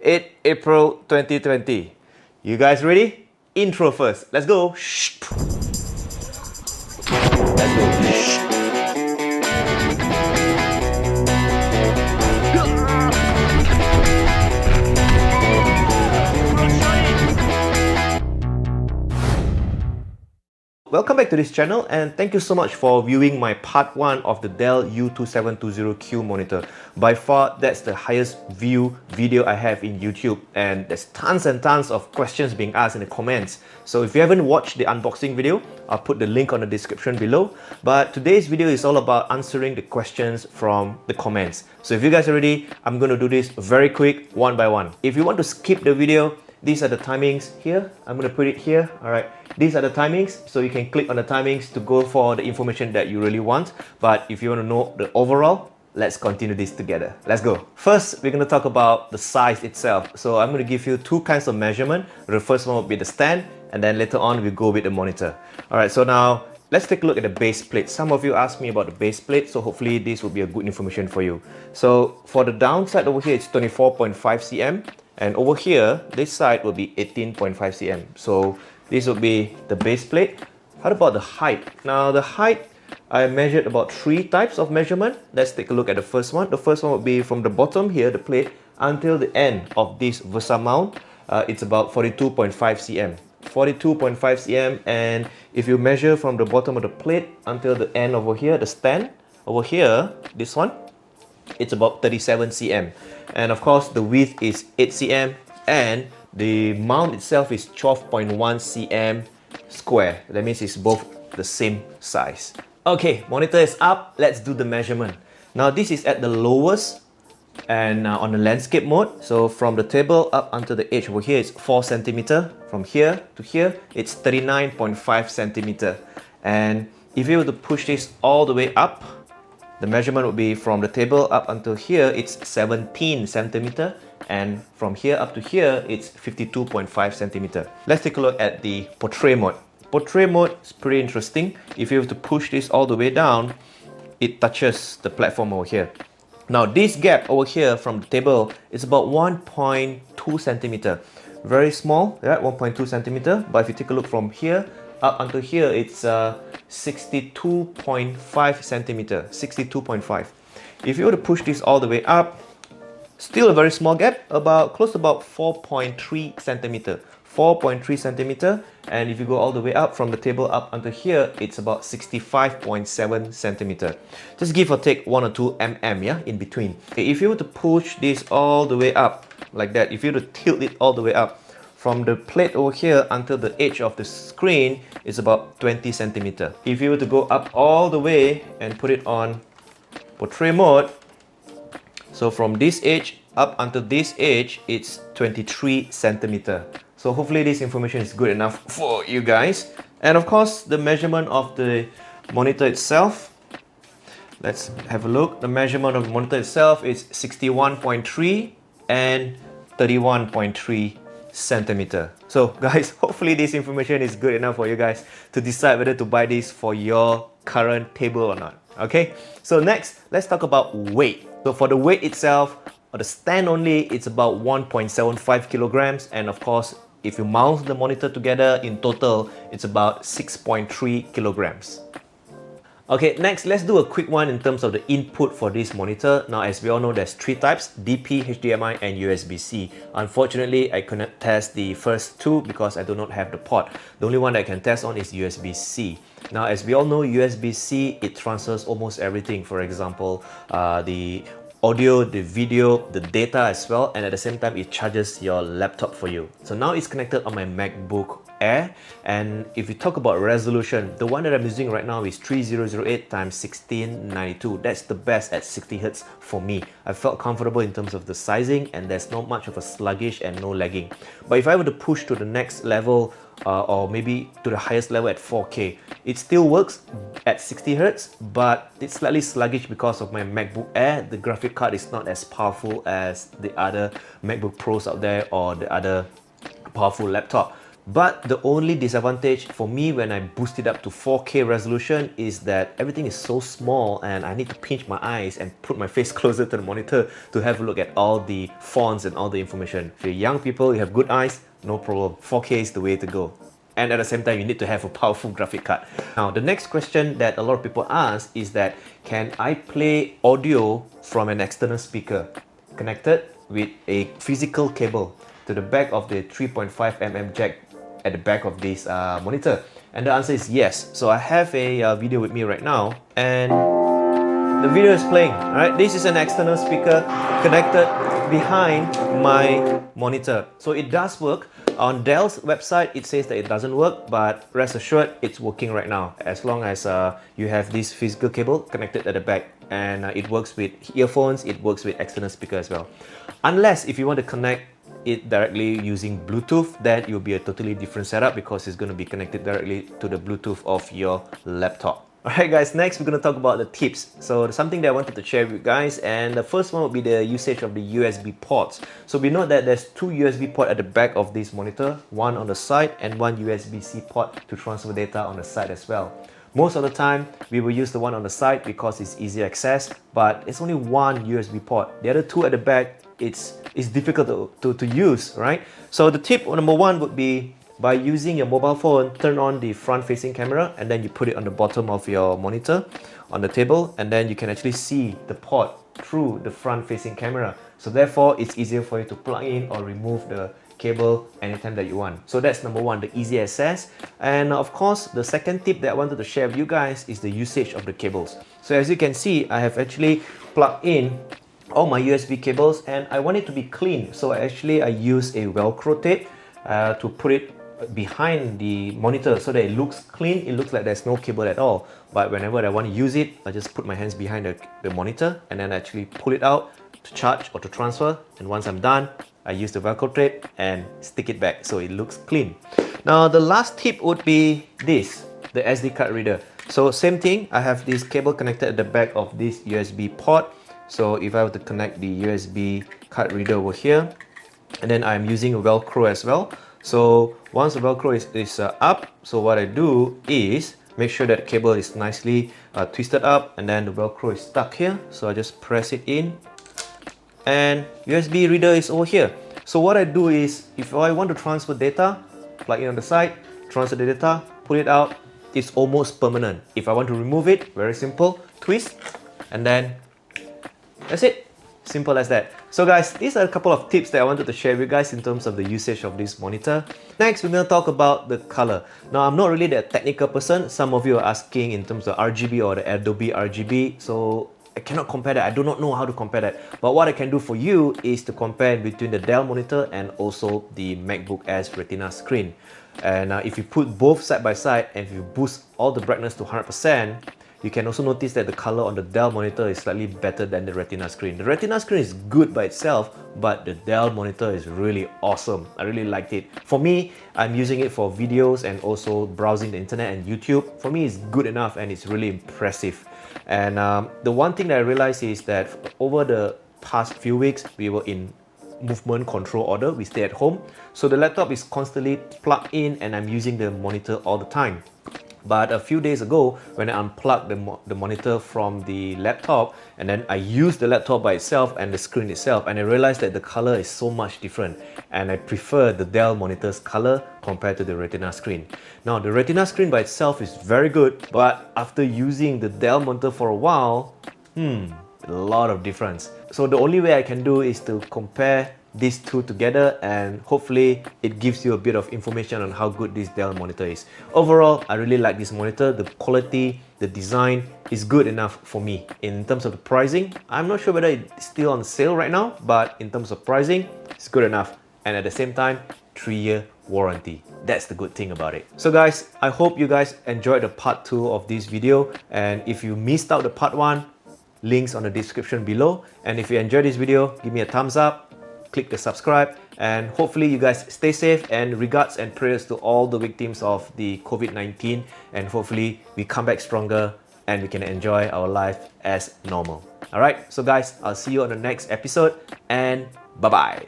8 April 2020. You guys ready? Intro first. Let's go. Let's go. Welcome back to this channel, and thank you so much for viewing my part 1 of the DELL U2720Q monitor. By far, that's the highest view video I have in YouTube, and there's tons and tons of questions being asked in the comments. So if you haven't watched the unboxing video, I'll put the link on the description below. But today's video is all about answering the questions from the comments. So if you guys are ready, I'm going to do this very quick, one by one. If you want to skip the video, these are the timings here. I'm going to put it here. Alright, these are the timings, so you can click on the timings to go for the information that you really want. But if you want to know the overall, let's continue this together. Let's go. First, we're going to talk about the size itself. So I'm going to give you two kinds of measurement. The first one will be the stand, and then later on we go with the monitor. Alright, so now let's take a look at the base plate. Some of you asked me about the base plate, so hopefully this will be a good information for you. So for the downside over here, it's 24.5 cm. And over here, this side will be 18.5 cm. So this will be the base plate. How about the height? Now the height, I measured about 3 types of measurement. Let's take a look at the first one. The first one will be from the bottom here, the plate, until the end of this Versa mount. It's about 42.5 cm. 42.5 cm, and if you measure from the bottom of the plate until the end over here, the stand, over here, this one, it's about 37 cm. And of course, the width is 8 cm, and the mount itself is 12.1 cm square. That means it's both the same size. Okay, monitor is up. Let's do the measurement. Now this is at the lowest and on the landscape mode. So from the table up until the edge over here, it's 4 cm. From here to here, it's 39.5 cm. And if you were to push this all the way up, the measurement would be from the table up until here, it's 17 cm, and from here up to here, it's 52.5 cm. Let's take a look at the portrait mode. Portrait mode is pretty interesting. If you were to push this all the way down, it touches the platform over here. Now this gap over here from the table is about 1.2 cm. Very small, right? 1.2 cm. But if you take a look from here up until here, it's 62.5 cm. 62.5. If you were to push this all the way up, still a very small gap, about close to about 4.3 cm. 4.3 cm. And if you go all the way up from the table up until here, it's about 65.7 cm. Just give or take 1 or 2 mm, yeah, in between. Okay, if you were to push this all the way up like that, if you were to tilt it all the way up, from the plate over here until the edge of the screen is about 20 cm. If you were to go up all the way and put it on portrait mode, so from this edge up until this edge, it's 23 cm. So hopefully this information is good enough for you guys. And of course, the measurement of the monitor itself, let's have a look. The measurement of the monitor itself is 61.3 and 31.3 centimeter. So guys, hopefully this information is good enough for you guys to decide whether to buy this for your current table or not. Okay, so next, let's talk about weight. So for the weight itself, or the stand only, it's about 1.75 kilograms, and of course, if you mount the monitor together, in total, it's about 6.3 kilograms. Okay, next, let's do a quick one in terms of the input for this monitor. Now, as we all know, there's 3 types, DP, HDMI, and USB-C. Unfortunately, I cannot test the first 2 because I do not have the port. The only one that I can test on is USB-C. Now, as we all know, USB-C, it transfers almost everything. For example, the audio, the video, the data as well, and at the same time, it charges your laptop for you. So now it's connected on my MacBook Air, and if you talk about resolution, the one that I'm using right now is 3008 x 1692. That's the best at 60 Hz for me. I felt comfortable in terms of the sizing, and there's not much of a sluggish and no lagging. But if I were to push to the next level, or maybe to the highest level at 4K, it still works at 60 Hz, but it's slightly sluggish because of my MacBook Air. The graphic card is not as powerful as the other MacBook Pros out there or the other powerful laptop. But the only disadvantage for me when I boost it up to 4K resolution is that everything is so small and I need to pinch my eyes and put my face closer to the monitor to have a look at all the fonts and all the information. If you're young people, you have good eyes, no problem. 4K is the way to go. And at the same time, you need to have a powerful graphic card. Now, the next question that a lot of people ask is that, can I play audio from an external speaker connected with a physical cable to the back of the 3.5mm jack at the back of this monitor? And the answer is yes. So I have a video with me right now, and the video is playing. Alright, this is an external speaker connected behind my monitor. So it does work. On Dell's website, it says that it doesn't work, but rest assured, it's working right now. As long as you have this physical cable connected at the back, and it works with earphones, it works with external speaker as well. Unless if you want to connect it directly using Bluetooth, that will be a totally different setup because it's going to be connected directly to the Bluetooth of your laptop. Alright guys, next we're going to talk about the tips. So something that I wanted to share with you guys, and the first one would be the usage of the USB ports. So we know that there's two USB ports at the back of this monitor, one on the side and one USB-C port to transfer data on the side as well. Most of the time, we will use the one on the side because it's easy access, but it's only one USB port. The other two at the back, it's difficult to use, right? So the tip number one would be, by using your mobile phone, turn on the front-facing camera and then you put it on the bottom of your monitor on the table, and then you can actually see the port through the front-facing camera. So therefore, it's easier for you to plug in or remove the cable anytime that you want. So that's number one, the easy access. And of course, the second tip that I wanted to share with you guys is the usage of the cables. So as you can see, I have actually plugged in all my USB cables and I want it to be clean. So I use a Velcro tape to put it behind the monitor so that it looks clean. It looks like there's no cable at all, but whenever I want to use it, I just put my hands behind the monitor and then actually pull it out to charge or to transfer, and once I'm done, I use the Velcro tape and stick it back so it looks clean. Now the last tip would be this, the SD card reader. So same thing, I have this cable connected at the back of this USB port. So if I were to connect the USB card reader over here, and then I'm using a Velcro as well. So once the Velcro is up, so what I do is make sure that the cable is nicely twisted up, and then the Velcro is stuck here. So I just press it in and USB reader is over here. So what I do is, if I want to transfer data, plug it on the side, transfer the data, pull it out, it's almost permanent. If I want to remove it, very simple, twist, and then that's it. Simple as that. So guys, these are a couple of tips that I wanted to share with you guys in terms of the usage of this monitor. Next, we're going to talk about the color. Now, I'm not really that technical person. Some of you are asking in terms of RGB or the Adobe RGB. So I cannot compare that. I do not know how to compare that. But what I can do for you is to compare between the Dell monitor and also the MacBook Air's Retina screen. And if you put both side by side and if you boost all the brightness to 100%, you can also notice that the color on the Dell monitor is slightly better than the Retina screen. The Retina screen is good by itself, but the Dell monitor is really awesome. I really liked it. For me, I'm using it for videos and also browsing the internet and YouTube. For me, it's good enough and it's really impressive. And the one thing that I realized is that over the past few weeks, we were in movement control order. We stay at home. So the laptop is constantly plugged in and I'm using the monitor all the time. But a few days ago, when I unplugged the monitor from the laptop and then I used the laptop by itself and the screen itself, and I realized that the color is so much different, and I prefer the Dell monitor's color compared to the Retina screen. Now the Retina screen by itself is very good, but after using the Dell monitor for a while, a lot of difference. So the only way I can do is to compare these two together, and hopefully it gives you a bit of information on how good this Dell monitor is. Overall, I really like this monitor. The quality, the design is good enough for me. In terms of the pricing, I'm not sure whether it's still on sale right now, but in terms of pricing, it's good enough. And at the same time, 3-year warranty. That's the good thing about it. So guys, I hope you guys enjoyed the part 2 of this video, and if you missed out the part 1, links on the description below. And if you enjoyed this video, give me a thumbs up, click the subscribe, and hopefully you guys stay safe, and regards and prayers to all the victims of the COVID-19, and hopefully we come back stronger and we can enjoy our life as normal. Alright, so guys, I'll see you on the next episode, and bye-bye.